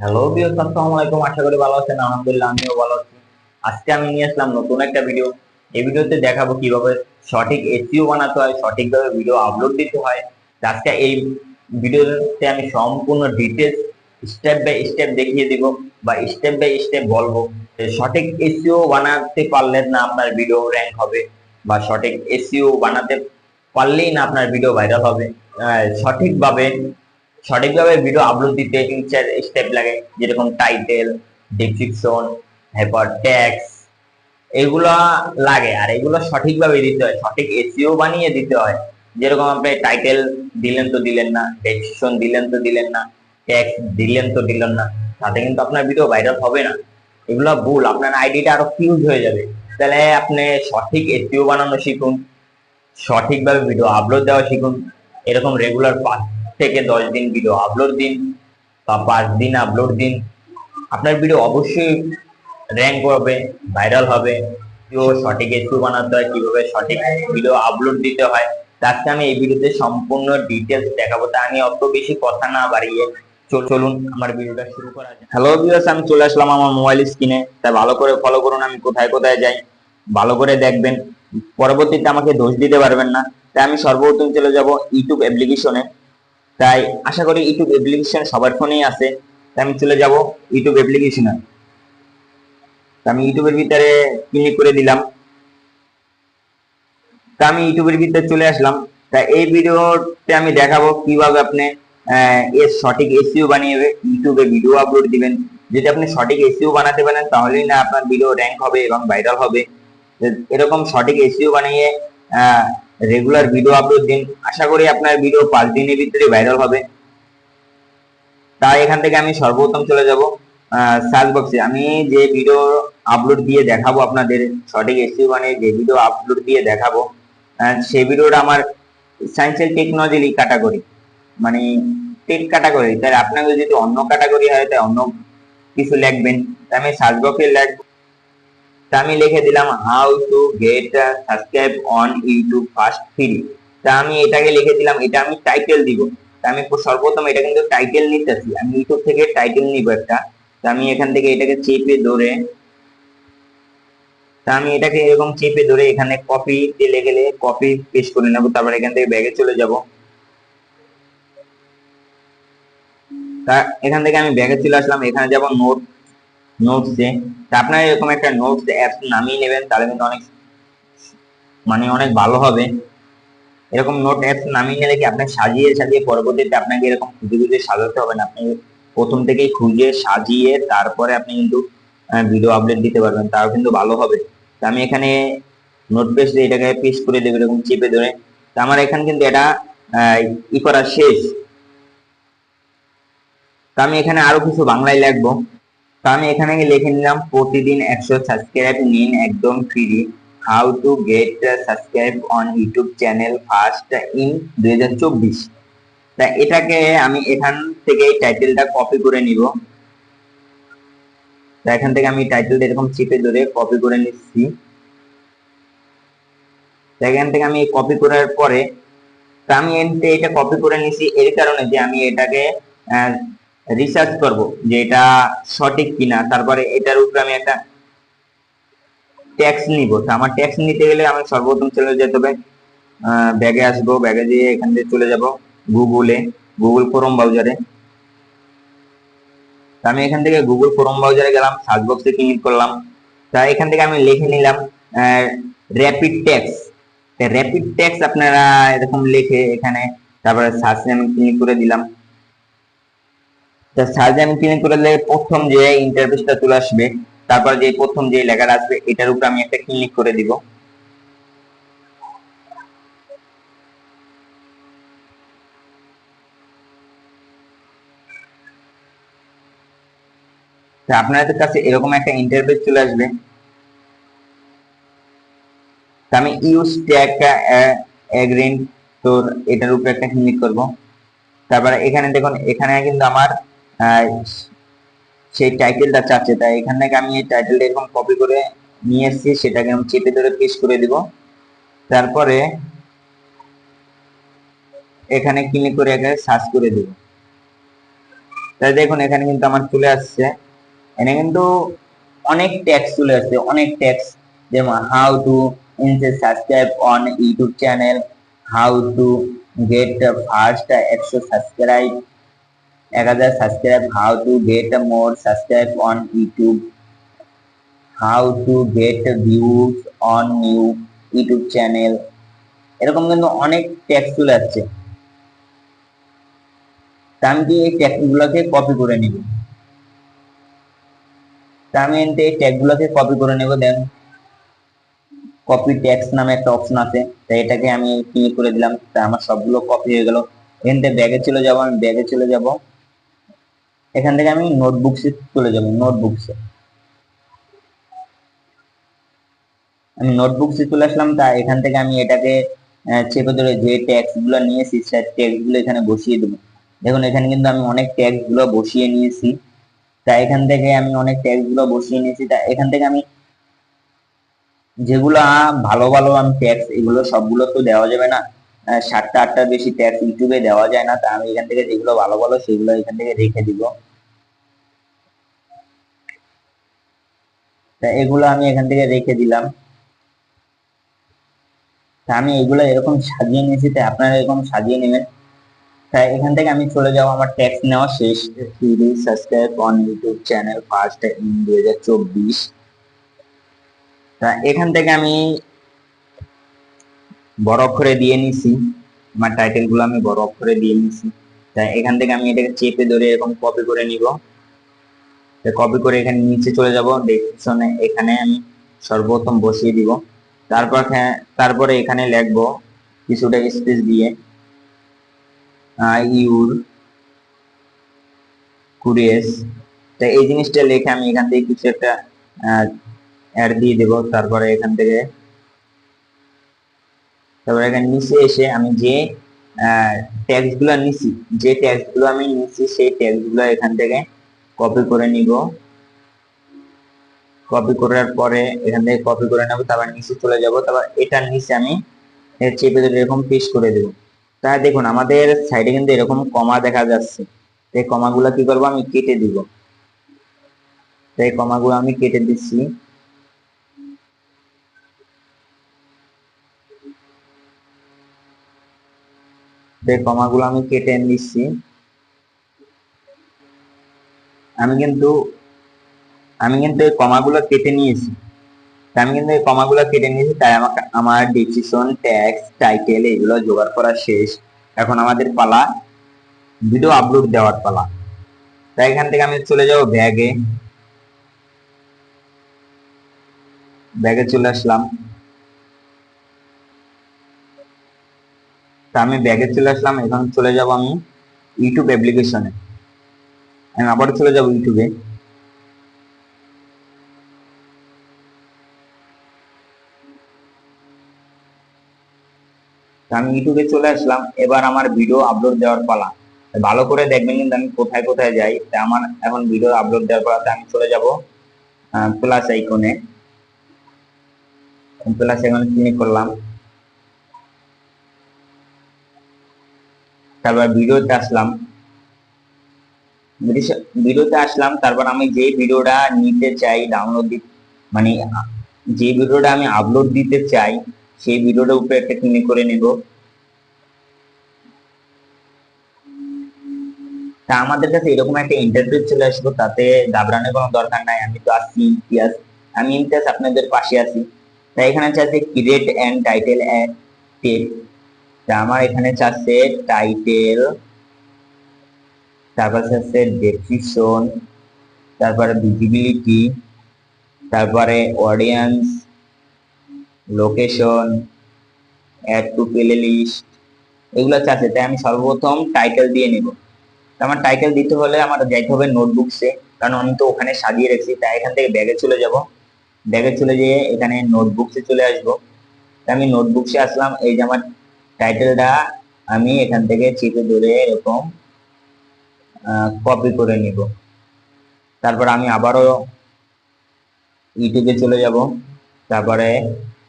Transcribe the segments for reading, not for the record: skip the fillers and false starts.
Hello বিয়স, আসসালামু আলাইকুম। আশা করি ভালো আছেন। আলহামদুলিল্লাহ, আমিও ভালো আছি। আজকে আমি নিয়ে আসলাম নতুন একটা ভিডিও। এই ভিডিওতে দেখাবো কিভাবে সঠিক এসইও বানাতে হয়, সঠিকভাবে ভিডিও আপলোড দিতে হয়। তো আজকে এই ভিডিওতে আমি সম্পূর্ণ ডিটেলস স্টেপ বাই স্টেপ দেখিয়ে দিব বা স্টেপ বাই স্টেপ বলবো যে সঠিক এসইও বানাতে পারলে না আপনার ভিডিও র‍্যাঙ্ক হবে, বা সঠিক এসইও বানাতে পারলেই না আপনার ভিডিও ভাইরাল হবে। সঠিকভাবে সঠিকভাবে ভিডিও আপলোড দিতে তিন চার স্টেপ লাগে, যেরকম টাইটেল, ডেসক্রিপশন, তারপর ট্যাগস, এগুলা লাগে। আর এগুলো সঠিকভাবে দিতে হয়, সঠিক এসইও বানিয়ে দিতে হয়। যেরকম আপনি টাইটেল দিলেন তো দিলেন না, ডেসক্রিপশন দিলেন তো দিলেন না, ট্যাগস দিলেন তো দিলেন না, তাতে কিন্তু আপনার ভিডিও ভাইরাল হবে না। এগুলো ভুল, আপনার আইডিটা আরো ফিউজ হয়ে যাবে। তাহলে আপনি সঠিক এসইও বানানো শিখুন, সঠিকভাবে ভিডিও আপলোড দেওয়া শিখুন। এরকম রেগুলার 5 থেকে 10 দিন ভিডিও আপলোড দিন, বা 5 দিন আপলোড দিন। আপনার ভিডিও অবশ্যই র্যাঙ্ক করবে, ভাইরাল হবে। সঠিক এসইও বানাতে হয়, কিভাবে সঠিক ভিডিও আপলোড দিতে হয়, আজকে আমি এই ভিডিওতে সম্পূর্ণ ডিটেলস দেখাবো। তা আমি অত বেশি কথা না বাড়িয়ে চলুন আমার ভিডিওটা শুরু করা যাক। হ্যালো ভিউয়ার্স, আমি চলে আসলাম আমার মোবাইল স্ক্রিনে। তাই ভালো করে ফলো করুন, আমি কোথায় কোথায় যাই ভালো করে দেখবেন। পরবর্তীতে আমাকে দোষ দিতে পারবেন না। তাই আমি সর্বপ্রথম চলে যাব ইউটিউব অ্যাপ্লিকেশনে। তাই আশা করি ইউটিউব অ্যাপ্লিকেশন সবার ফোনেই আছে। তাই আমি চলে যাব ইউটিউব অ্যাপ্লিকেশনে। আমি ইউটিউবের ভিতরে ক্লিক করে দিলাম। তা আমি ইউটিউবের ভিতরে চলে আসলাম। তা এই ভিডিওতে আমি দেখাবো কিভাবে আপনি এর সঠিক এসইও বানিয়ে ইউটিউবে ভিডিও আপলোড দিবেন। যদি আপনি সঠিক এসইও বানাতে পারেন তাহলেই না আপনার ভিডিও র‍্যাঙ্ক হবে এবং ভাইরাল হবে। এরকম সঠিক এসইও বানিয়ে রেগুলার ভিডিও আপলোড দিন। আশা করি আপনার ভিডিও 5 দিনের ভিতরে ভাইরাল হবে। তাই এখান থেকে আমি সর্বপ্রথম চলে যাব সার্চ বক্সে। আমি যে ভিডিও আপলোড দিয়ে দেখাবো আপনাদের, সঠিক এসইও বানিয়ে যে ভিডিও আপলোড দিয়ে দেখাবো, সেই ভিডিওটা আমার সায়েন্স এন্ড টেকনোলজি ক্যাটাগরি, মানে টেক ক্যাটাগরি। তাই আপনাকে যদি অন্য ক্যাটাগরি হয় তাই অন্য কিছু লিখবেন। তাই আমি সার্চ বক্সে লিখবো, তা আমি লিখে দিলাম how to get subscribe on YouTube first free. তা আমি এটাকে লিখে দিলাম, এটা আমি টাইটেল দিব। তা আমি সর্বপ্রথম এটা কিন্তু টাইটেল নিতেছি, আমি ইউটিউব থেকে টাইটেল নিব একটা। তা আমি এখান থেকে এটাকে চেপে ধরে, তা আমি এটাকে এরকম চেপে ধরে এখানে কপি দিলে গেলে কপি পেস্ট করে নেবো। তারপর এখান থেকে ব্যাগে চলে যাব। তা এখান থেকে আমি ব্যাগে চলে আসলাম, এখানে যাব নোটসে। তা আপনারা এরকম একটা নোটস অ্যাপস নামিয়ে নেবেন, তাহলে কিন্তু অনেক ভালো হবে। এরকম নোট অ্যাপস নামিয়ে নিলে কি আপনি সাজিয়ে সাজিয়ে পরবর্তীতে আপনাকে এরকম খুঁজে খুঁজে সাজাতে হবে না। আপনি প্রথম থেকেই খুঁজে সাজিয়ে তারপরে আপনি কিন্তু ভিডিও আপলোড দিতে পারবেন, তাও কিন্তু ভালো হবে। তো আমি এখানে নোট পেস্ট এটাকে পেস্ট করে দেবো এরকম চেপে ধরে। তো আমার এখানে কিন্তু এটা করা শেষ। তো আমি এখানে আরো কিছু বাংলায় লিখবো। তো আমি এখানে লিখে নিলাম প্রতিদিন 100 সাবস্ক্রাইব নিন একদম free, how to get subscribe on YouTube channel first in 2024। তা এটাকে আমি এখান থেকে এই টাইটেলটা কপি করে নিব। তা এখান থেকে আমি টাইটেলটা এরকম চেপে ধরে কপি করে নিচ্ছি। তা এখান থেকে আমি কপি করার পরে, তা আমি এটা কপি করে নিছি এর কারণে যে আমি এটাকে রিসার্চ করব যে এটা সঠিক কিনা। তারপরে এটার উপরে আমি একটা ট্যাক্স নিব। তো আমার ট্যাক্স নিতে গেলে আমি সর্বপ্রথম চলে যেতে হবে, ব্যাগে আসবো, ব্যাগে দিয়ে এখান থেকে চলে যাব গুগল ক্রোম ব্রাউজারে। আমি এখান থেকে গুগল ক্রোম ব্রাউজারে গেলাম, সার্চ বক্সে ক্লিক করলাম। তা এখান থেকে আমি লিখে নিলাম র‍্যাপিড ট্যাক্স। র‍্যাপিড ট্যাক্স আপনারা এরকম লিখে এখানে, তারপরে সার্চে আমি ক্লিক করে দিলাম। তা সার্চে আমি ক্লিক করে দিলে প্রথম যে ইন্টারফেসটা চলে আসবে, তারপর যে প্রথম যে লেখাটা আসবে এটার উপর আমি একটা ক্লিক করে দিব। আপনাদের কাছে এরকম একটা ইন্টারফেস চলে আসবে। আমি ইউজ ট্যাগ এগ্রিন, তো এটার উপরে একটা ক্লিক করব। তারপরে এখানে দেখুন, এখানে কিন্তু আমার সেই টাইটেলটা চাচ্ছে। তাই এখান থেকে আমি এই টাইটেলটা এরকম কপি করে নিয়ে এসেছি, সেটাকে আমি চেপে ধরে পেস্ট করে দিব। তারপরে এখানে ক্লিক করে এখানে সার্চ করে দিব। তাই দেখুন এখানে কিন্তু আমার চলে আসছে, এখানে কিন্তু অনেক ট্যাক্স চলে আসছে, অনেক ট্যাক্স, যেমন how to increase subscribe on YouTube channel, how to get first 100 subscribe, 1000 subscribe, how to get more subscribe on YouTube, how to get views on new YouTube channel, এরকম কিন্তু অনেক ট্যাক্স চলে আসছে। তা আমি কি এই ট্যাগ গুলোকে কপি করে নিব, তা আমি এই ট্যাগ গুলোকে কপি করে নেব। দেন কপি ট্যাক্স নামে একটা অপশন আছে, তাই এটাকে আমি ক্লিক করে দিলাম, তা আমার সবগুলো কপি হয়ে গেল। এখান থেকে ব্যাগে চলে যাব, আমি ব্যাগে চলে যাব, এখান থেকে আমি নোটবুকসে চলে যাব, নোটবুকসে আমি নোটবুকসে চলে আসলাম। তা এখান থেকে আমি এটাকে চেপে ধরে যে ট্যাক্স গুলো নিয়েছি সেই ট্যাক্স গুলো এখানে বসিয়ে দেবো। দেখুন এখানে কিন্তু আমি অনেক ট্যাক্স গুলো বসিয়ে নিয়েছি, তা এখান থেকে আমি অনেক ট্যাক্স গুলো বসিয়ে নিয়েছি। তা এখান থেকে আমি যেগুলো ভালো ভালো আমি ট্যাক্স, এগুলো সবগুলো তো দেওয়া যাবে না, 7টা 8টার বেশি ট্যাক্স ইউটিউবে দেওয়া যায় না। তা আমি এখান থেকে যেগুলো ভালো ভালো সেগুলো এখান থেকে রেখে দিব। তা এগুলো আমি এখান থেকে রেখে দিলাম। তা আমি এগুলো এরকম সাজিয়ে নিয়েছি, তাই আপনারা এরকম সাজিয়ে নেবেন। তাই এখান থেকে আমি চলে যাবো, আমার ট্যাক্স নেওয়া শেষ। Please subscribe on YouTube channel first in 2024। তা এখান থেকে আমি বড় অক্ষরে দিয়ে নিছি, আমার টাইটেল গুলো আমি বড় অক্ষরে দিয়ে নিছি। তাই এখান থেকে আমি এটাকে চেপে ধরে এরকম কপি করে নিব, কপি করে এখানে নিচে চলে যাব, ডেসক্রিপশনে এখানে আমি সর্বপ্রথম বসিয়ে দিব। তারপরে এখানে লিখবো কিছুটা স্পেস দিয়ে ইউর কুরিয়াস। তো এই জিনিসটা লিখে আমি এখান থেকে কিছু একটা অ্যাড দিয়ে দেব। তারপরে এখানে নিচে এসে আমি যে ট্যাক্স গুলো নিছি, যে ট্যাক্স গুলো আমি নিছি সেই ট্যাক্স গুলো এখান থেকে কপি করে নিব। কপি করার পরে এখান থেকে কপি করে নেব, তারপর নিচে চলে যাব, তারপর এটার নিচে আমি চেপে ধরে এরকম পেস্ট করে দেব। তাই দেখুন আমাদের সাইডে কিন্তু এরকম কমা দেখা যাচ্ছে, এই কমাগুলো কি করবো আমি কেটে দিব। এই কমাগুলো আমি কেটে দিচ্ছি। এই কমাগুলো আমি কেটে নিচ্ছি। আমি কিন্তু এই কমাগুলো কেটে নিয়েছি, তাই আমাকে আমার ডিসক্রিপশন, ট্যাক্স, টাইটেল এগুলো জোগাড় করা শেষ। এখন আমাদের পালা ভিডিও আপলোড দেওয়ার পালা। তাই এখান থেকে আমি চলে যাব ব্যাগে, চলে আসলাম। তা আমি ব্যাগে চলে আসলাম, এখন চলে যাব আমি ইউটিউব অ্যাপ্লিকেশনে, আমি আবার চলে যাব ইউটিউবে। আমি ইউটিউবে চলে আসলাম, এবার আমার ভিডিও আপলোড দেওয়ার পালা। ভালো করে দেখবেন কিন্তু আমি কোথায় কোথায় যাই। তা আমার এখন ভিডিও আপলোড দেওয়ার পালাতে আমি চলে যাব প্লাস আইকনে, প্লাস আইকনে ক্লিক করলাম, তারপর ভিডিওতে আসলাম। তারপর আমি যে ভিডিওটা নিতে চাই ডাউনলোড মানে যে ভিডিওটা আমি আপলোড দিতে চাই সেই ভিডিওটার উপরে একটা ক্লিক করে নেব। তা আমাদের কাছে এরকম একটা ইন্টারফেস চলে আসবো, তাতে ঘাবড়ানোর কোনো দরকার নাই। আমি তো আছি ইমতিয়াজ, আপনাদের পাশে আছি। তাই এখানে চাচ্ছে create and title and text. তা আমার এখানে চাচ্ছে টাইটেল, তারপর চাচ্ছে ডেসক্রিপশন, তারপরে ভিজিবিলিটি, তারপরে audience, location, add to playlist, এগুলো চাচ্ছে। তাই আমি সর্বপ্রথম টাইটেল দিয়ে নেব। আমার টাইটেল দিতে হলে আমার যাইতে হবে নোটবুকসে, কারণ আমি তো ওখানে সাজিয়ে রেখেছি। তাই এখান থেকে ব্যাগে চলে যাব, ব্যাগে চলে যেয়ে এখানে নোটবুকসে চলে আসবো। আমি নোটবুকসে আসলাম, এই যে আমার টাইটেলটা আমি এখান থেকে চেপে ধরে এরকম কপি করে নিব। তারপর আমি আবারও ইউটিউবে চলে যাব, তারপরে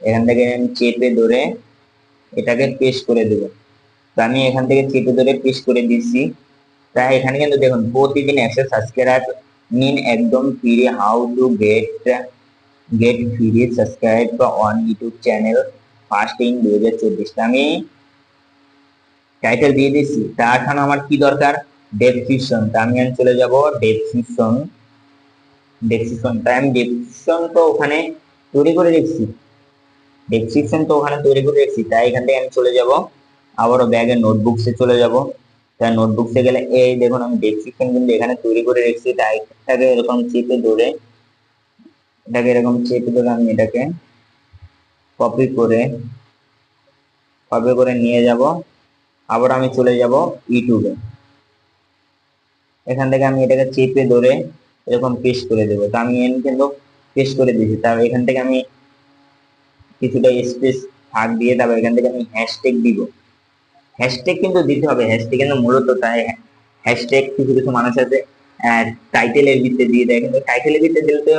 এখান থেকে আমি চেপে ধরে এটাকে পেস্ট করে দেব। তো আমি এখান থেকে চেপে ধরে পেস্ট করে দিচ্ছি। তাই এখানে কিন্তু দেখুন প্রতিদিন 100 সাবস্ক্রাইব নিন একদম free. How to get free subscribe on YouTube channel first in 2024। আমি টাইটেল দিয়ে দিচ্ছি, তার এখন আমার কি দরকার, ডেসক্রিপশন। তা আমি চলে যাব ডেসক্রিপশন। তাই আমি ডেসক্রিপশন তো ওখানে তৈরি করে রেখেছি, তাই এখান থেকে আমি চলে যাব আবারও ব্যাগের নোটবুকসে চলে যাব। তাই নোটবুকসে গেলে এই দেখুন আমি ডেসক্রিপশন কিন্তু এখানে তৈরি করে রেখেছি। তাই এটাকে এরকম চেপে ধরে আমি এটাকে কপি করে নিয়ে যাব। আবার আমি চলে যাব ইউটিউবে। এখান থেকে আমি এটাকে চেপে ধরে এরকম পেস্ট করে দেবো। তা আমি কিন্তু পেস্ট করে দিয়েছি। তারপর এখান থেকে আমি কিছুটা স্পেস ফাঁক দিয়ে তারপর এখান থেকে আমি হ্যাশট্যাগ দিব। হ্যাশট্যাগ কিন্তু দিতে হবে, হ্যাশট্যাগ কিন্তু মূলত তাই হ্যাশট্যাগ কিছু কিছু মানুষ আছে টাইটেলের ভিতরে দিয়ে দেয়, কিন্তু টাইটেলের ভিতরে দিলে তো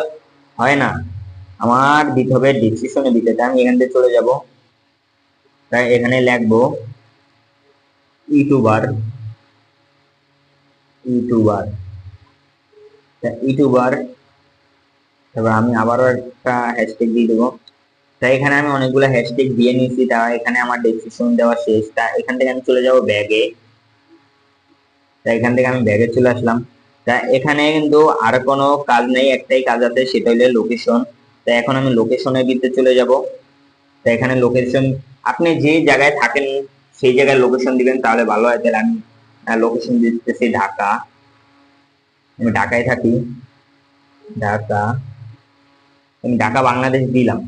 হয় না, আমার দিতে হবে ডিসক্রিপশনে দিতে। তাই আমি এখান থেকে চলে যাব। তাই এখানে লিখবো ইউটিউবার। তারপর আমি আবারও একটা হ্যাশট্যাগ দিয়ে দেবো। তাই এখানে আমি অনেকগুলো হ্যাশট্যাগ দিয়ে নিয়েছি। তা এখানে আমার ডেসক্রিপশন দেওয়া শেষ। তা এখান থেকে আমি চলে যাব ব্যাগে। তা এখান থেকে আমি ব্যাগে চলে আসলাম। তা এখানে কিন্তু আর কোনো কাজ নেই, একটাই কাজ আছে, সেটা হলো লোকেশন। তা এখন আমি লোকেশনের ভিতরে চলে যাব। তা এখানে লোকেশন আপনি যে জায়গায় থাকেন সেই জায়গায় লোকেশন দিবেন, তাহলে ভালো হয়। তাহলে আমি লোকেশন দিতেছি ঢাকা। আমি ঢাকায় থাকি, আমি ঢাকা বাংলাদেশ দিলাম।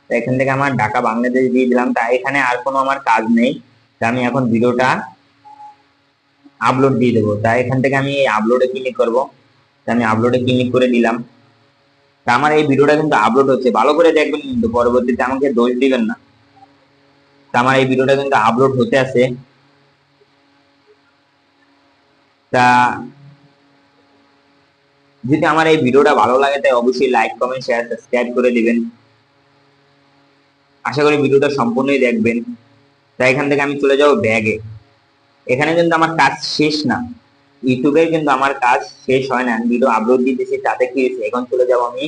তো এখান থেকে আমার ঢাকা বাংলাদেশ দিয়ে দিলাম। তা এখানে আর কোনো আমার কাজ নেই। তা আমি এখন ভিডিওটা আপলোড দিয়ে দেবো। তাই এখান থেকে আমি আপলোডে ক্লিক করব। আমি আপলোডে ক্লিক করে দিলাম। তা আমার এই ভিডিওটা কিন্তু আপলোড হচ্ছে, ভালো করে দেখবেন কিন্তু পরবর্তীতে আমাকে দোষ দিবেন না। তা আমার এই ভিডিওটা কিন্তু আপলোড হতে আছে। তা যদি আমার এই ভিডিওটা ভালো লাগে তাই অবশ্যই লাইক কমেন্ট শেয়ার সাবস্ক্রাইব করে দিবেন। আশা করি ভিডিওটা সম্পূর্ণই দেখবেন। তাই এখান থেকে আমি চলে যাব ব্যাগে। এখানে কিন্তু আমার কাজ শেষ না, ইউটিউবে কিন্তু আমার কাজ শেষ হয় না, আমি ভিডিও আপলোড দিতেছি। তাতে কি হয়েছে, এখন চলে যাব আমি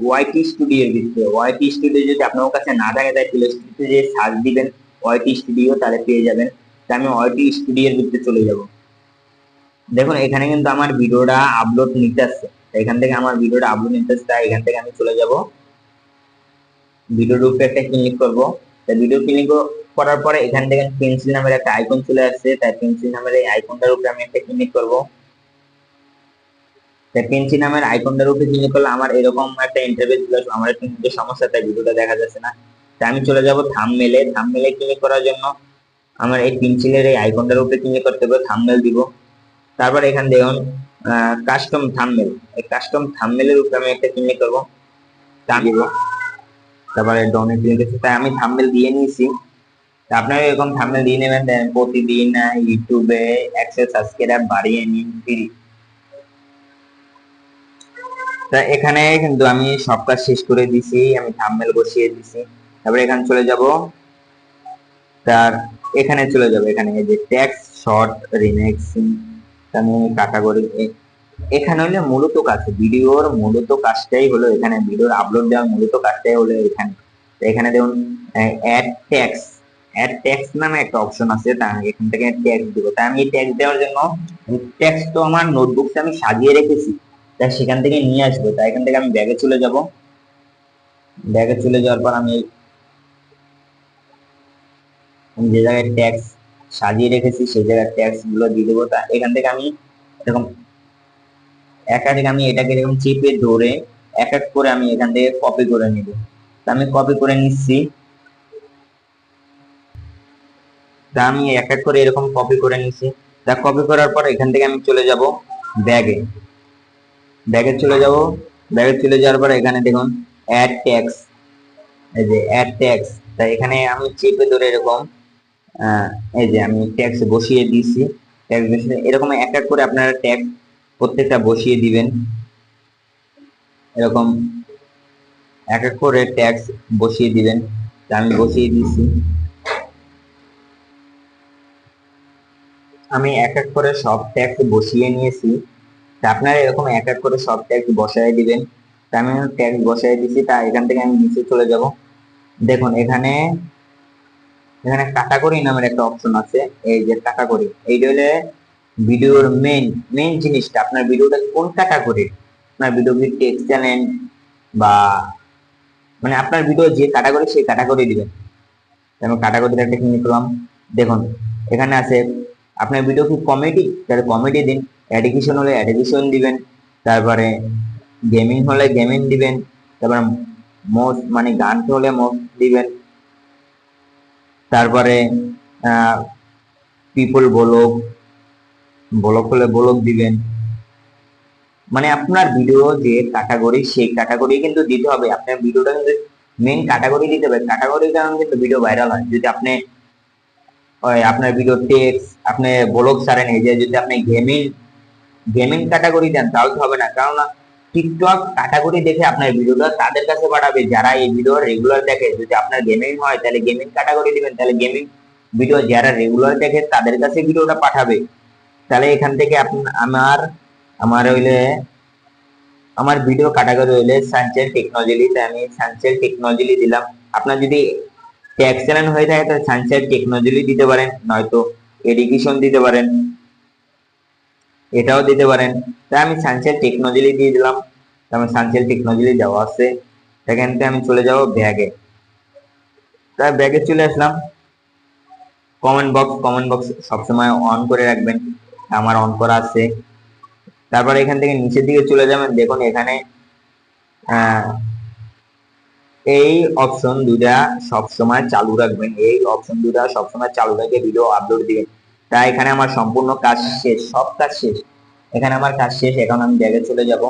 ওয়াইটি স্টুডিওর ভিতরে। ওয়াইটি স্টুডিও যদি আপনার কাছে না থাকে তাই প্লে স্টোরে যে সার্চ দিবেন ওয়াইটি স্টুডিও, তাহলে পেয়ে যাবেন। তাই আমি ওয়াইটি স্টুডিওর ভিতরে চলে যাব। দেখুন এখানে কিন্তু আমার ভিডিওটা আপলোড নিতে আসছে, এখান থেকে আমার ভিডিওটা আপলোড নিতে আসছে। তাই এখান থেকে আমি চলে যাব ভিডিওর উপরে একটা ক্লিক করব। তাই ভিডিও ক্লিক করার পরে এখান থেকে পেন্সিল নামের একটা আইকন চলে আসছে। তাই পেন্সিল নামের এই আইকনটার উপরে আমি একটা ক্লিক করব। তাই পেন্সিল নামের আইকনটার উপরে ক্লিক করলে আমার এরকম একটা ইন্টারফেস চলে আসবে। আমার একটু সমস্যা, তাই ভিডিওটা দেখা যাচ্ছে না। তাই আমি চলে যাব থাম্বনেলে ক্লিক করার জন্য আমার এই পেন্সিলের এই আইকনটার উপরে ক্লিক করতে হবে, থাম্বনেল দিব। তারপর এখান দেখুন কাস্টম থাম্বনেল, এই কাস্টম থাম্বনেলের উপরে আমি একটা ক্লিক করব। তা দিব, তারপরে ডনে ক্লিক করছি। তাই আমি থাম্বনেল দিয়ে নিয়েছি। আপনারা এরকম থাম্বনেল দিয়ে নেবেন, প্রতিদিন ইউটিউবে 100 সাবস্ক্রাইব বাড়িয়ে নিন ফ্রি। তা এখানে কিন্তু আমি সব কাজ শেষ করে দিছি, আমি থাম্বনেল বসিয়ে দিছি। তারপরে এখানে চলে যাব, তার এখানে চলে যাব, এখানে এই যে টেক্সট শর্ট রিমিক্সিং আমি ক্যাটাগরি। এখানে হলে মূলত কাজ, ভিডিওর মূলত কাজটাই হলো এখানে, ভিডিওর আপলোড দেওয়ার মূলত কাজটাই হলো এখানে। এখানে দেখুন অ্যাড ট্যাক্স নামে একটা অপশন আছে, তা এখান থেকে ট্যাক্স দিব। তাই আমি ট্যাক্স দেওয়ার জন্য ট্যাক্স তো আমার নোটবুকটা আমি সাজিয়ে রেখেছি, তাই সেখান থেকে নিয়ে আসবো। তাই এখান থেকে আমি ব্যাগে চলে যাব। ব্যাগে চলে যাওয়ার পর আমি যে জায়গায় ট্যাক্স সাজিয়ে রেখেছি সেই জায়গায় ট্যাক্স গুলো দিয়ে দেবো। তা এখান থেকে আমি এরকম একাধিক আমি এটাকে এরকম চেপে ধরে এক এক করে আমি এখান থেকে কপি করে নিব। আমি কপি করে নিচ্ছি। তা আমি এক এক করে এরকম কপি করে নিচ্ছি। তা কপি করার পর এখান থেকে আমি চলে যাব ব্যাগে। ব্যাগে চলে যাওয়ার পর এখানে দেখুন অ্যাড ট্যাক্স, এই যে অ্যাড ট্যাক্স। তাই এখানে আমি চেপে ধরে এরকম এই যে আমি ট্যাক্স বসিয়ে দিয়েছি। ট্যাক্স বসিয়ে এরকম এক এক করে আপনারা ট্যাক্স প্রত্যেকটা বসিয়ে দিবেন। এরকম এক এক করে ট্যাক্স বসিয়ে দিবেন। আমি বসিয়ে দিয়েছি। আমি এক এক করে সব ট্যাক্স বসিয়ে নিয়েছি। তা আপনারা এরকম এক এক করে সব ট্যাক্স বসায় দিবেন। তা আমি ট্যাক্স বসায় দিছি। তা এখান থেকে আমি নিচে চলে যাব। দেখুন এখানে এখানে ক্যাটাগরি নামের একটা অপশন আছে। এই যে ক্যাটাগরি, এইটা হলে ভিডিওর মেইন জিনিসটা, আপনার ভিডিওটা কোন ক্যাটাগরি, আপনার ভিডিও কি টেক্সট চ্যানেল বা মানে আপনার ভিডিও যে ক্যাটাগরি সেই ক্যাটাগরি দিবেন। আমি ক্যাটাগরিটা একটা ক্লিক করলাম। দেখুন এখানে আছে আপনার ভিডিও কি কমেডি, তাহলে কমেডি দিন। এডুকেশন হলে এডুকেশন দিবেন। তারপরে গেমিং হলে গেমিং দিবেন। তারপরে মোস্ট মানে গান হলে মোস্ট দিবেন। তারপরে পিপল ব্লগ, ব্লগ হলে ব্লগ দিবেন। মানে আপনার ভিডিও যে ক্যাটাগরি সেই ক্যাটাগরি কিন্তু দিতে হবে। আপনার ভিডিওটা কিন্তু মেইন ক্যাটাগরি দিতে হবে। ক্যাটাগরির কারণে কিন্তু ভিডিও ভাইরাল হয়। যদি আপনি আপনার ভিডিও টেক্সট আপনি ব্লগ ছাড়েন, এই যে যদি আপনি গেমিং ক্যাটাগরি দেন তাহলে হবে না। কারণ টিকটক ক্যাটাগরি দেখে আপনার ভিডিওটা তাদের কাছে পাঠাবে যারা এই ভিডিও রেগুলার দেখে। যদি আপনার গেমিং হয় তাহলে গেমিং ক্যাটাগরি দিবেন, তাহলে গেমিং ভিডিও যারা রেগুলার দেখে তাদের কাছে ভিডিওটা পাঠাবে। তাহলে এখান থেকে আমার আমার হইলে আমার ভিডিও ক্যাটাগরি হইলে সানচেল টেকনোলজি, তাই আমি সানচেল টেকনোলজি দিলাম। আপনার যদি ট্যাক্স চ্যানেল হয়ে থাকে তাহলে সানচেল টেকনোলজি দিতে পারেন, নয়তো এডুকেশন দিতে পারেন, এটাও দিতে পারেন। তাই আমি সানচেল টেকনোলজি দিয়ে দিলাম। আমি সানচেল টেকনোলজি দেওয়া আছে। এখান থেকে আমি চলে যাব ব্যাগে। তাই ব্যাগে চলে আসলাম। কমেন্ট বক্স সবসময় অন করে রাখবেন, আমার অন করা আছে। তারপর এখান থেকে নিচের দিকে চলে যাবেন। দেখুন এখানে এই অপশন দুটা সবসময় চালু রাখবেন। এই অপশন দুটা সবসময় চালু রেখে ভিডিও আপলোড দিবেন। তাই এখানে আমার সম্পূর্ণ কাজ শেষ, সব কাজ শেষ। এখানে আমার কাজ শেষ। এখন আমি ব্যাগে চলে যাব।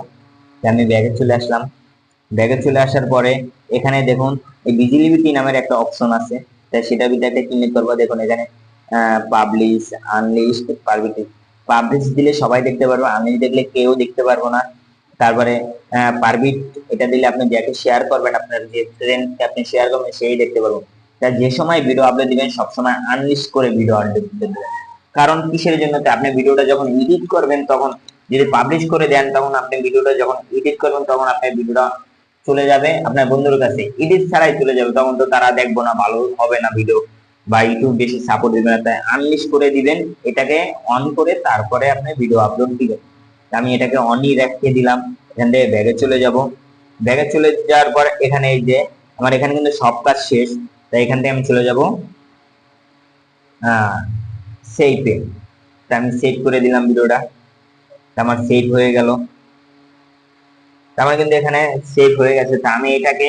আমি ব্যাগে চলে আসলাম। ব্যাগে চলে আসার পরে এখানে দেখুন এই ভিজিবিলিটি নামের একটা অপশন আছে। তাই সেটা ভিতরে ক্লিক করবো। দেখুন এখানে পাবলিশ, আনলিস্ট, পাবলিশ দিলে সবাই দেখতে পারবে, আনলিস্ট দেখলে কেউ দেখতে পারবো না। তারপরে পারবিট, এটা দিলে আপনি যাকে শেয়ার করবেন, আপনার যে ফ্রেন্ডকে আপনি শেয়ার করবেন সেই দেখতে পারবেন। তাই যে সময় ভিডিও আপলোড দিবেন সবসময় আনলিস্ট করে ভিডিও আপলোড দিবেন। কারণ কিসের জন্য, আপনি ভিডিওটা যখন এডিট করবেন তখন যদি পাবলিশ করে দেন, তখন আপনি ভিডিওটা যখন এডিট করবেন তখন আপনার ভিডিওটা চলে যাবে আপনার বন্ধুর কাছে, এডিট ছাড়াই চলে যাবে। তখন তো তারা দেখবো না, ভালো হবে না ভিডিও, বা ইউটিউব বেশি সাপোর্ট দিবে না। তাই আনলিস্ট করে দিবেন, এটাকে অন করে তারপরে আপনি ভিডিও আপলোড দিবেন। আমি এটাকে অনই রেখে দিলাম। এখান থেকে ব্যাগে চলে যাব। ব্যাগে চলে যাওয়ার পর এখানে এই যে আমার এখানে কিন্তু সব কাজ শেষ। তাই এখান থেকে আমি চলে যাব সেভে। আমি সেভ করে দিলাম ভিডিওটা। আমার সেভ হয়ে গেল। আমার কিন্তু এখানে সেভ হয়ে গেছে। তা আমি এটাকে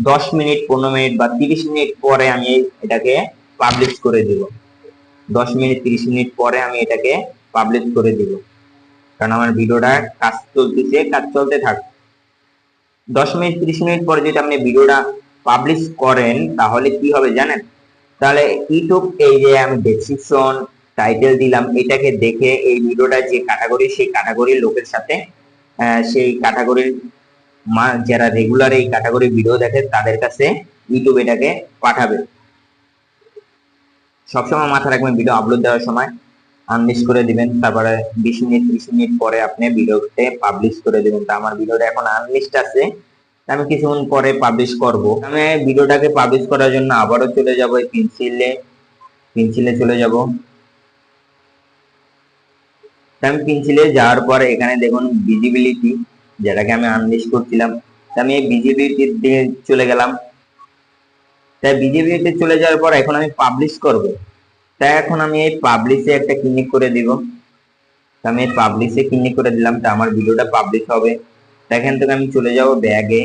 10 মিনিট, 15 মিনিট বা 30 মিনিট পরে আমি এটাকে পাবলিশ করে দিব। 10 মিনিট 30 মিনিট পরে আমি এটাকে পাবলিশ করে দিব। কারণ আমার ভিডিওটা কাজ চলতেছে, কাজ চলতে থাক। 10 মিনিট 30 মিনিট পরে যদি আপনি ভিডিওটা পাবলিশ করেন তাহলে কি হবে জানেন? তাহলে ইউটিউব এই যে আমি ডেসক্রিপশন টাইটেল দিলাম, এটাকে দেখে এই ভিডিওটা যে ক্যাটাগরি সেই ক্যাটাগরির লোকের সাথে সেই ক্যাটাগরির যারা রেগুলার এই ক্যাটাগরি ভিডিও দেখে তাদের কাছে ইউটিউব এটাকে পাঠাবে। সবসময় মাথা রাখবেন ভিডিও আপলোড দেওয়ার সময় আনলিস্ট করে দিবেন। তারপরে 20 মিনিট 30 মিনিট পরে আপনি ভিডিওতে পাবলিশ করে দিবেন। তা আমার ভিডিওটা এখন আনলিস্ট আছে, আমি কিছুক্ষণ পরে পাবলিশ করব। আমি ভিডিওটাকে পাবলিশ করার জন্য আবারও চলে যাব এই পেন্সিলে চলে যাব। আমি পেন্সিলে যাওয়ার পর এখানে দেখুন ভিজিবিলিটি, যেটাকে আমি আনলিস্ট করছিলাম, আমি এই ভিজিবিলিটি দিয়ে চলে গেলাম। তাই ভিজিবিলিটি চলে যাওয়ার পর এখন আমি পাবলিশ করব। তাই এখন আমি এই পাবলিশে একটা ক্লিক করে দিব। আমি এই পাবলিশে ক্লিক করে দিলাম। তা আমার ভিডিওটা পাবলিশ হবে। এখান থেকে আমি চলে যাব ব্যাগে।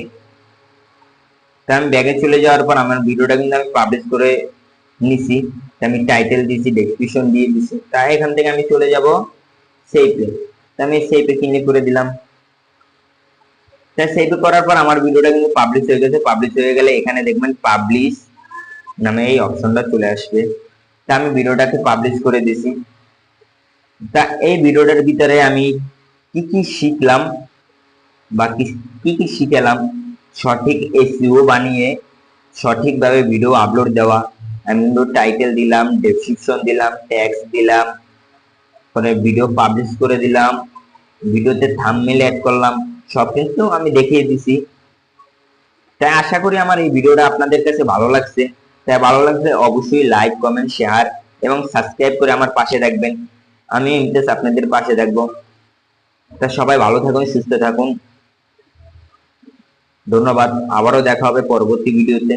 তা আমি ব্যাগে চলে যাওয়ার পর আমার ভিডিওটা কিন্তু আমি পাবলিশ করে নিছি। আমি টাইটেল দিয়েছি, ডেসক্রিপশন দিয়ে দিছি। তাই এখান থেকে আমি চলে যাব সেভে। আমি সেভে ক্লিক করে দিলাম। তাই সেভে করার পর আমার ভিডিওটা কিন্তু পাবলিশ হয়ে গেছে। পাবলিশ হয়ে গেলে এখানে দেখবেন পাবলিশ নামে এই অপশনটা চলে আসবে। তা আমি ভিডিওটাকে পাবলিশ করে দিছি। তা এই ভিডিওটার ভিতরে আমি কি কি শিখলাম বা কি কি শিখালাম, সঠিক এসইও বানিয়ে সঠিকভাবে ভিডিও আপলোড দেওয়া, আমি কিন্তু টাইটেল দিলাম, ডেসক্রিপশন দিলাম, ট্যাক্স দিলাম, পরে ভিডিও পাবলিশ করে দিলাম, ভিডিওতে থাম্বনেল অ্যাড করলাম, সবকিছু আমি দেখিয়ে দিছি। তাই আশা করি আমার এই ভিডিওটা আপনাদের কাছে ভালো লাগছে। তাই ভালো লাগলে অবশ্যই লাইক, কমেন্ট, শেয়ার এবং সাবস্ক্রাইব করে আমার পাশে থাকবেন। আমি ইমতিয়াজ আপনাদের পাশে থাকবো। তা সবাই ভালো থাকুন, সুস্থ থাকুন। ধন্যবাদ। আবারও দেখা হবে পরবর্তী ভিডিওতে।